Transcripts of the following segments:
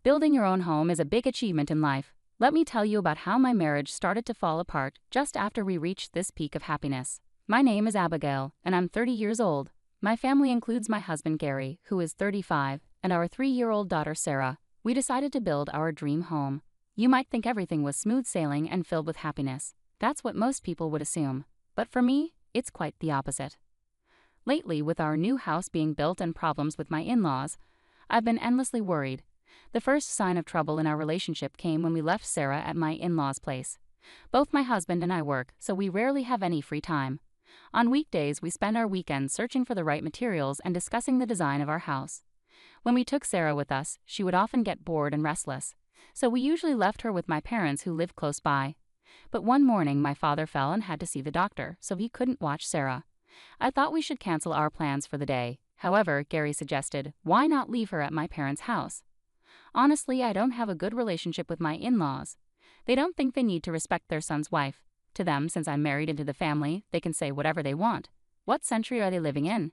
Building your own home is a big achievement in life. Let me tell you about how my marriage started to fall apart just after we reached this peak of happiness. My name is Abigail, and I'm 30 years old. My family includes my husband Gary, who is 35, and our 3-year-old daughter Sarah. We decided to build our dream home. You might think everything was smooth sailing and filled with happiness. That's what most people would assume. But for me, it's quite the opposite. Lately, with our new house being built and problems with my in-laws, I've been endlessly worried. The first sign of trouble in our relationship came when we left Sarah at my in-laws' place. Both my husband and I work, so we rarely have any free time. On weekdays, we spend our weekends searching for the right materials and discussing the design of our house. When we took Sarah with us, she would often get bored and restless, so we usually left her with my parents who live close by. But one morning, my father fell and had to see the doctor, so he couldn't watch Sarah. I thought we should cancel our plans for the day. However, Gary suggested, why not leave her at my parents' house? Honestly, I don't have a good relationship with my in-laws. They don't think they need to respect their son's wife. To them, since I'm married into the family, they can say whatever they want. What century are they living in?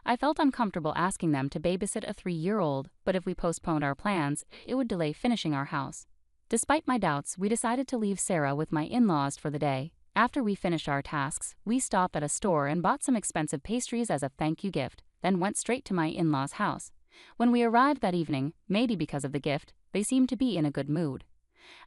I felt uncomfortable asking them to babysit a 3-year-old, but if we postponed our plans, it would delay finishing our house. Despite my doubts, we decided to leave Sarah with my in-laws for the day. After we finished our tasks, we stopped at a store and bought some expensive pastries as a thank you gift, then went straight to my in-laws' house. When we arrived that evening, maybe because of the gift, they seemed to be in a good mood.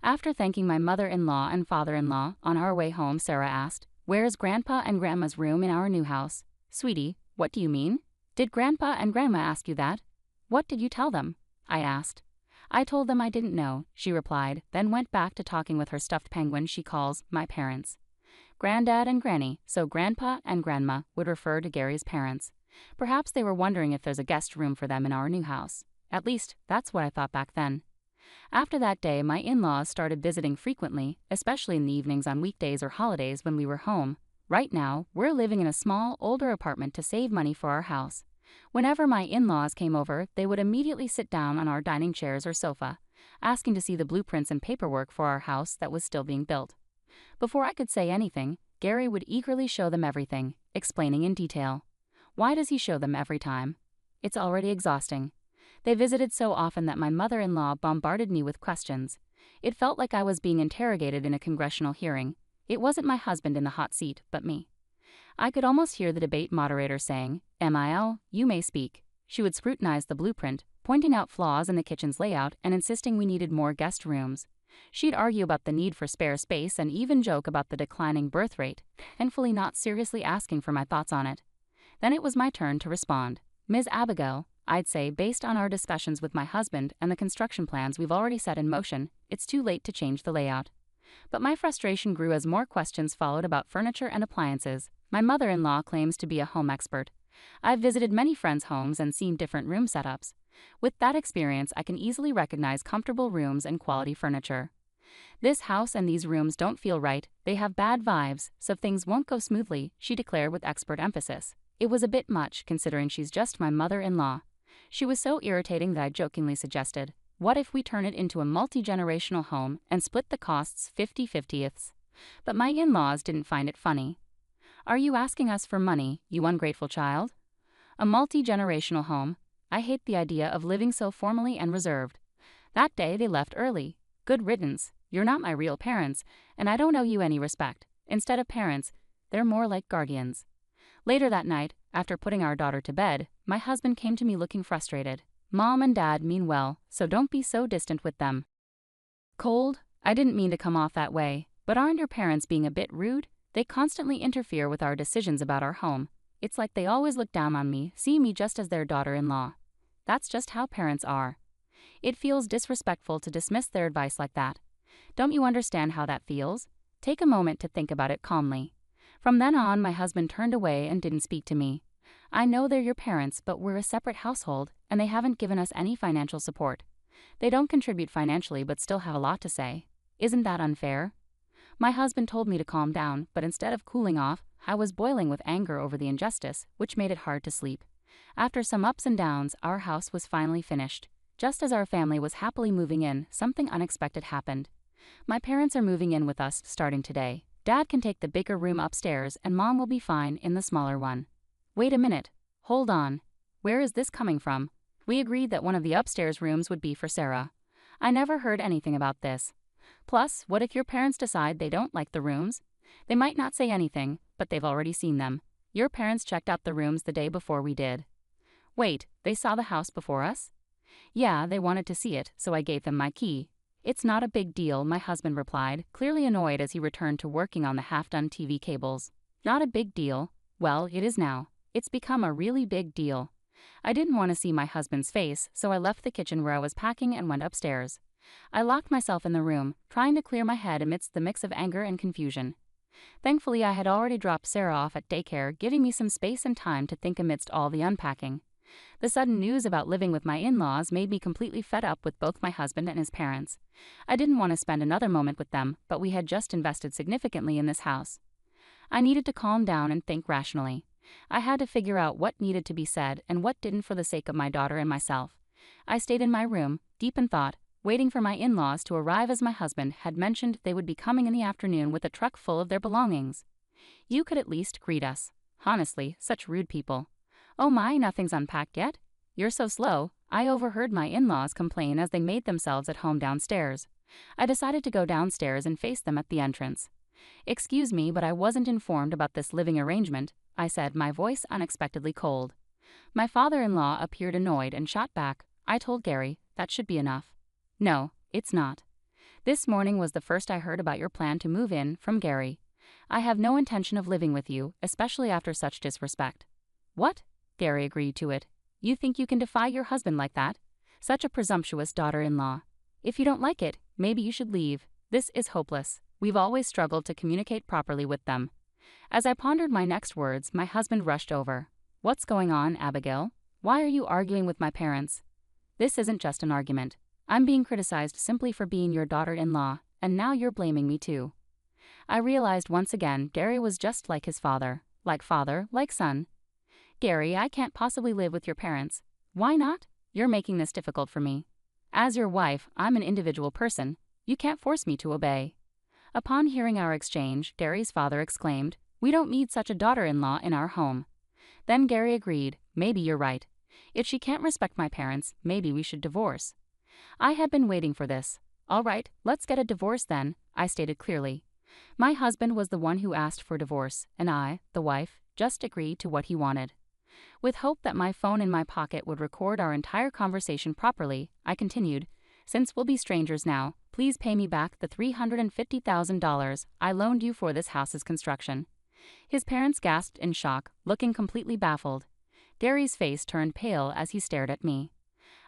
After thanking my mother-in-law and father-in-law, on our way home Sarah asked, "Where's Grandpa and Grandma's room in our new house?" "Sweetie, what do you mean? Did Grandpa and Grandma ask you that?" "What did you tell them?" I asked. "I told them I didn't know," she replied, then went back to talking with her stuffed penguin she calls my parents. Granddad and Granny, so Grandpa and Grandma would refer to Gary's parents. Perhaps they were wondering if there's a guest room for them in our new house. At least, that's what I thought back then. After that day, my in-laws started visiting frequently, especially in the evenings on weekdays or holidays when we were home. Right now, we're living in a small, older apartment to save money for our house. Whenever my in-laws came over, they would immediately sit down on our dining chairs or sofa, asking to see the blueprints and paperwork for our house that was still being built. Before I could say anything, Gary would eagerly show them everything, explaining in detail. Why does he show them every time? It's already exhausting. They visited so often that my mother-in-law bombarded me with questions. It felt like I was being interrogated in a congressional hearing. It wasn't my husband in the hot seat, but me. I could almost hear the debate moderator saying, "Mil, you may speak." She would scrutinize the blueprint, pointing out flaws in the kitchen's layout and insisting we needed more guest rooms. She'd argue about the need for spare space and even joke about the declining birth rate, thankfully not seriously asking for my thoughts on it. Then it was my turn to respond. "Ms. Abigail, I'd say based on our discussions with my husband and the construction plans we've already set in motion, it's too late to change the layout." But my frustration grew as more questions followed about furniture and appliances. My mother-in-law claims to be a home expert. I've visited many friends' homes and seen different room setups. With that experience, I can easily recognize comfortable rooms and quality furniture. "This house and these rooms don't feel right, they have bad vibes, so things won't go smoothly," she declared with expert emphasis. It was a bit much, considering she's just my mother-in-law. She was so irritating that I jokingly suggested, "What if we turn it into a multi-generational home and split the costs 50-50ths? But my in-laws didn't find it funny. "Are you asking us for money, you ungrateful child? A multi-generational home? I hate the idea of living so formally and reserved." That day they left early. Good riddance. You're not my real parents, and I don't owe you any respect. Instead of parents, they're more like guardians. Later that night, after putting our daughter to bed, my husband came to me looking frustrated. "Mom and Dad mean well, so don't be so distant with them." Cold? I didn't mean to come off that way, but aren't your parents being a bit rude? They constantly interfere with our decisions about our home. It's like they always look down on me, see me just as their daughter-in-law. That's just how parents are. It feels disrespectful to dismiss their advice like that. Don't you understand how that feels? Take a moment to think about it calmly. From then on, my husband turned away and didn't speak to me. I know they're your parents, but we're a separate household, and they haven't given us any financial support. They don't contribute financially but still have a lot to say. Isn't that unfair? My husband told me to calm down, but instead of cooling off, I was boiling with anger over the injustice, which made it hard to sleep. After some ups and downs, our house was finally finished. Just as our family was happily moving in, something unexpected happened. My parents are moving in with us starting today. Dad can take the bigger room upstairs and Mom will be fine in the smaller one. Wait a minute. Hold on. Where is this coming from? We agreed that one of the upstairs rooms would be for Sarah. I never heard anything about this. Plus, what if your parents decide they don't like the rooms? They might not say anything, but they've already seen them. Your parents checked out the rooms the day before we did. Wait, they saw the house before us? Yeah, they wanted to see it, so I gave them my key. It's not a big deal, my husband replied, clearly annoyed as he returned to working on the half-done TV cables. Not a big deal? Well, it is now. It's become a really big deal. I didn't want to see my husband's face, so I left the kitchen where I was packing and went upstairs. I locked myself in the room, trying to clear my head amidst the mix of anger and confusion. Thankfully, I had already dropped Sarah off at daycare, giving me some space and time to think amidst all the unpacking. The sudden news about living with my in-laws made me completely fed up with both my husband and his parents. I didn't want to spend another moment with them, but we had just invested significantly in this house. I needed to calm down and think rationally. I had to figure out what needed to be said and what didn't for the sake of my daughter and myself. I stayed in my room, deep in thought, waiting for my in-laws to arrive as my husband had mentioned they would be coming in the afternoon with a truck full of their belongings. You could at least greet us. Honestly, such rude people. Oh my, nothing's unpacked yet? You're so slow. I overheard my in-laws complain as they made themselves at home downstairs. I decided to go downstairs and face them at the entrance. Excuse me, but I wasn't informed about this living arrangement, I said, my voice unexpectedly cold. My father-in-law appeared annoyed and shot back, I told Gary, that should be enough. No, it's not. This morning was the first I heard about your plan to move in from Gary. I have no intention of living with you, especially after such disrespect. What? Gary agreed to it. You think you can defy your husband like that? Such a presumptuous daughter-in-law. If you don't like it, maybe you should leave. This is hopeless. We've always struggled to communicate properly with them. As I pondered my next words, my husband rushed over. What's going on, Abigail? Why are you arguing with my parents? This isn't just an argument. I'm being criticized simply for being your daughter-in-law, and now you're blaming me too. I realized once again Gary was just like his father, like son. Gary, I can't possibly live with your parents. Why not? You're making this difficult for me. As your wife, I'm an individual person. You can't force me to obey. Upon hearing our exchange, Gary's father exclaimed, We don't need such a daughter-in-law in our home. Then Gary agreed, maybe you're right. If she can't respect my parents, maybe we should divorce. I had been waiting for this. All right, let's get a divorce then, I stated clearly. My husband was the one who asked for divorce, and I, the wife, just agreed to what he wanted. With hope that my phone in my pocket would record our entire conversation properly, I continued, Since we'll be strangers now, please pay me back the $350,000 I loaned you for this house's construction. His parents gasped in shock, looking completely baffled. Gary's face turned pale as he stared at me.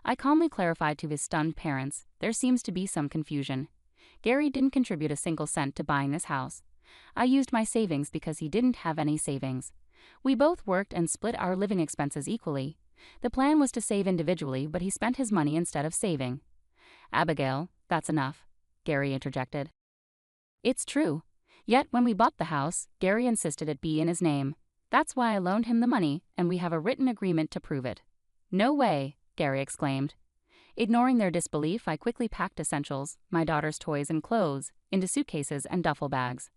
I calmly clarified to his stunned parents, there seems to be some confusion. Gary didn't contribute a single cent to buying this house. I used my savings because he didn't have any savings. We both worked and split our living expenses equally. The plan was to save individually, but he spent his money instead of saving. Abigail, that's enough, Gary interjected. It's true. Yet when we bought the house, Gary insisted it be in his name. That's why I loaned him the money, and we have a written agreement to prove it. No way, Gary exclaimed. Ignoring their disbelief, I quickly packed essentials, my daughter's toys and clothes, into suitcases and duffel bags.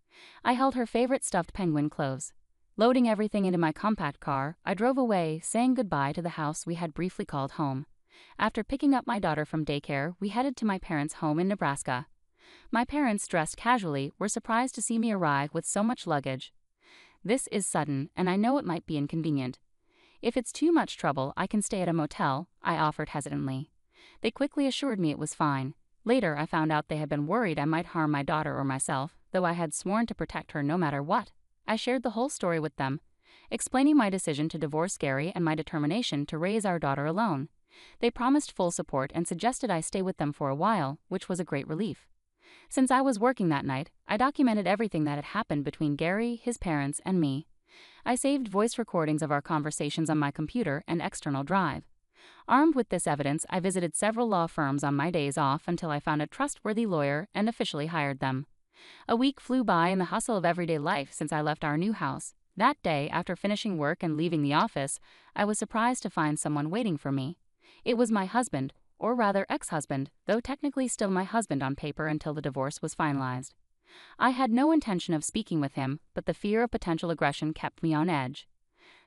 I held her favorite stuffed penguin close. Loading everything into my compact car, I drove away, saying goodbye to the house we had briefly called home. After picking up my daughter from daycare, we headed to my parents' home in Nebraska. My parents, dressed casually, were surprised to see me arrive with so much luggage. This is sudden, and I know it might be inconvenient. If it's too much trouble, I can stay at a motel, I offered hesitantly. They quickly assured me it was fine. Later, I found out they had been worried I might harm my daughter or myself, though I had sworn to protect her no matter what. I shared the whole story with them, explaining my decision to divorce Gary and my determination to raise our daughter alone. They promised full support and suggested I stay with them for a while, which was a great relief. Since I was working that night, I documented everything that had happened between Gary, his parents, and me. I saved voice recordings of our conversations on my computer and external drive. Armed with this evidence, I visited several law firms on my days off until I found a trustworthy lawyer and officially hired them. A week flew by in the hustle of everyday life since I left our new house. That day, after finishing work and leaving the office, I was surprised to find someone waiting for me. It was my husband, or rather ex-husband, though technically still my husband on paper until the divorce was finalized. I had no intention of speaking with him, but the fear of potential aggression kept me on edge.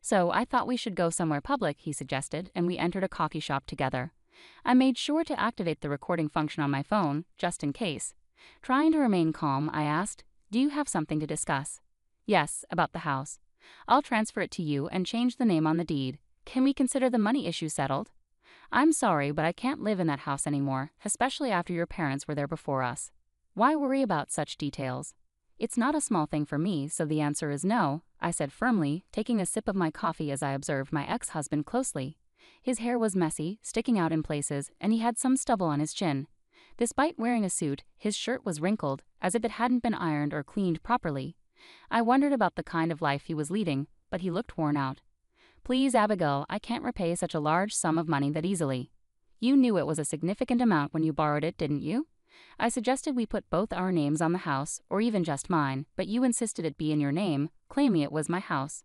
So I thought we should go somewhere public, he suggested, and we entered a coffee shop together. I made sure to activate the recording function on my phone, just in case. Trying to remain calm, I asked, "Do you have something to discuss?" "Yes, about the house. I'll transfer it to you and change the name on the deed. Can we consider the money issue settled?" "I'm sorry, but I can't live in that house anymore, especially after your parents were there before us." "Why worry about such details?" "It's not a small thing for me, so the answer is no," I said firmly, taking a sip of my coffee as I observed my ex-husband closely. His hair was messy, sticking out in places, and he had some stubble on his chin. Despite wearing a suit, his shirt was wrinkled, as if it hadn't been ironed or cleaned properly. I wondered about the kind of life he was leading, but he looked worn out. "Please, Abigail, I can't repay such a large sum of money that easily." "You knew it was a significant amount when you borrowed it, didn't you?" "I suggested we put both our names on the house, or even just mine, but you insisted it be in your name, claiming it was my house."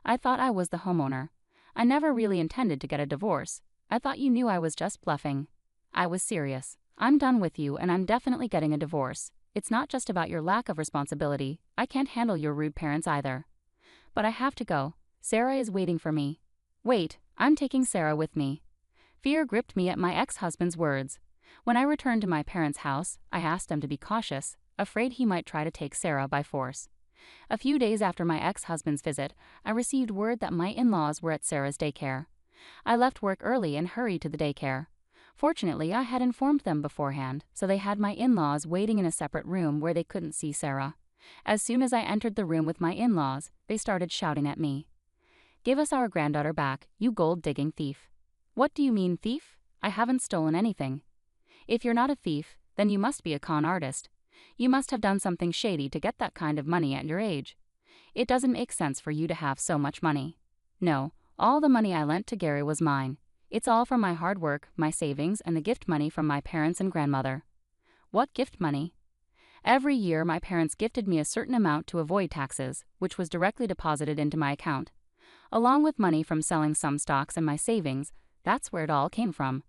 "I thought I was the homeowner. I never really intended to get a divorce. I thought you knew I was just bluffing." I was serious. "I'm done with you, and I'm definitely getting a divorce. It's not just about your lack of responsibility. I can't handle your rude parents either." "But I have to go. Sarah is waiting for me." "Wait, I'm taking Sarah with me." Fear gripped me at my ex-husband's words. When I returned to my parents' house, I asked them to be cautious, afraid he might try to take Sarah by force. A few days after my ex-husband's visit, I received word that my in-laws were at Sarah's daycare. I left work early and hurried to the daycare. Fortunately, I had informed them beforehand, so they had my in-laws waiting in a separate room where they couldn't see Sarah. As soon as I entered the room with my in-laws, they started shouting at me. "Give us our granddaughter back, you gold-digging thief." "What do you mean, thief? I haven't stolen anything." "If you're not a thief, then you must be a con artist. You must have done something shady to get that kind of money at your age. It doesn't make sense for you to have so much money." "No, all the money I lent to Gary was mine. It's all from my hard work, my savings, and the gift money from my parents and grandmother." "What gift money?" "Every year my parents gifted me a certain amount to avoid taxes, which was directly deposited into my account. Along with money from selling some stocks and my savings, that's where it all came from."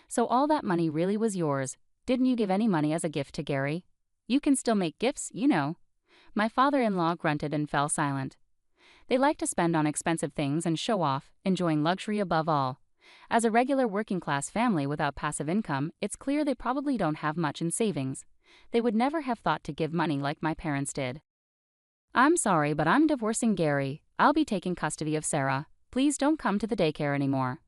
"So all that money really was yours. Didn't you give any money as a gift to Gary?" "You can still make gifts, you know." My father-in-law grunted and fell silent. "They like to spend on expensive things and show off, enjoying luxury above all. As a regular working-class family without passive income, it's clear they probably don't have much in savings. They would never have thought to give money like my parents did." "I'm sorry, but I'm divorcing Gary. I'll be taking custody of Sarah. Please don't come to the daycare anymore."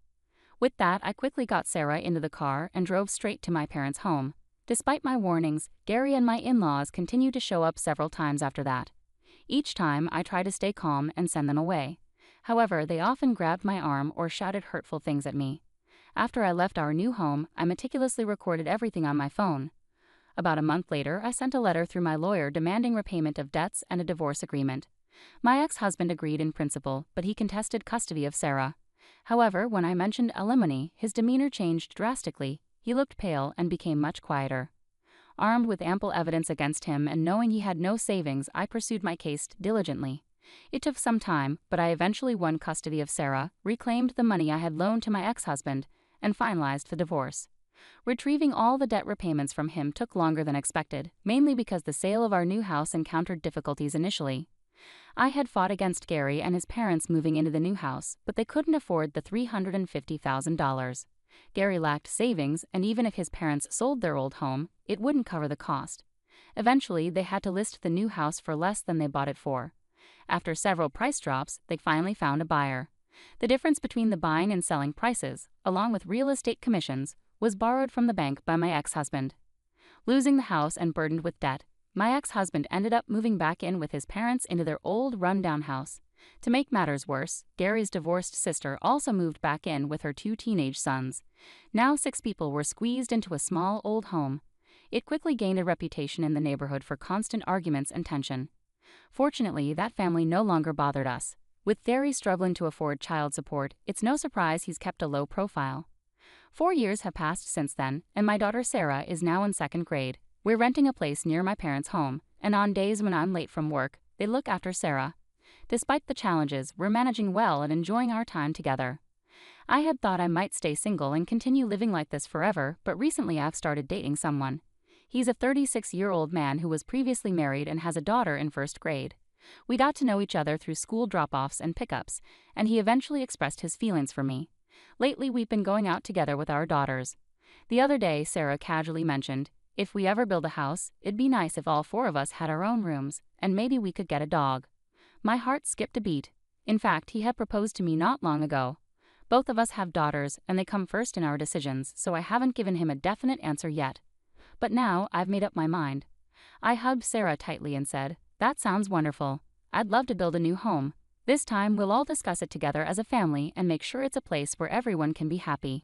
With that, I quickly got Sarah into the car and drove straight to my parents' home. Despite my warnings, Gary and my in-laws continued to show up several times after that. Each time, I tried to stay calm and send them away. However, they often grabbed my arm or shouted hurtful things at me. After I left our new home, I meticulously recorded everything on my phone. About a month later, I sent a letter through my lawyer demanding repayment of debts and a divorce agreement. My ex-husband agreed in principle, but he contested custody of Sarah. However, when I mentioned alimony, his demeanor changed drastically. He looked pale and became much quieter. Armed with ample evidence against him and knowing he had no savings, I pursued my case diligently. It took some time, but I eventually won custody of Sarah, reclaimed the money I had loaned to my ex-husband, and finalized the divorce. Retrieving all the debt repayments from him took longer than expected, mainly because the sale of our new house encountered difficulties initially. I had fought against Gary and his parents moving into the new house, but they couldn't afford the $350,000. Gary lacked savings, and even if his parents sold their old home, it wouldn't cover the cost. Eventually, they had to list the new house for less than they bought it for. After several price drops, they finally found a buyer. The difference between the buying and selling prices, along with real estate commissions, was borrowed from the bank by my ex-husband. Losing the house and burdened with debt, my ex-husband ended up moving back in with his parents into their old, run-down house. To make matters worse, Gary's divorced sister also moved back in with her 2 teenage sons. Now 6 people were squeezed into a small, old home. It quickly gained a reputation in the neighborhood for constant arguments and tension. Fortunately, that family no longer bothered us. With Gary struggling to afford child support, it's no surprise he's kept a low profile. 4 years have passed since then, and my daughter Sarah is now in 2nd grade. We're renting a place near my parents' home, and on days when I'm late from work, they look after Sarah. Despite the challenges, we're managing well and enjoying our time together. I had thought I might stay single and continue living like this forever, but recently I've started dating someone. He's a 36-year-old man who was previously married and has a daughter in 1st grade. We got to know each other through school drop-offs and pickups, and he eventually expressed his feelings for me. Lately, we've been going out together with our daughters. The other day, Sarah casually mentioned, if we ever build a house, it'd be nice if all four of us had our own rooms, and maybe we could get a dog. My heart skipped a beat. In fact, he had proposed to me not long ago. Both of us have daughters, and they come first in our decisions, so I haven't given him a definite answer yet. But now, I've made up my mind. I hugged Sarah tightly and said, "That sounds wonderful. I'd love to build a new home. This time, we'll all discuss it together as a family and make sure it's a place where everyone can be happy."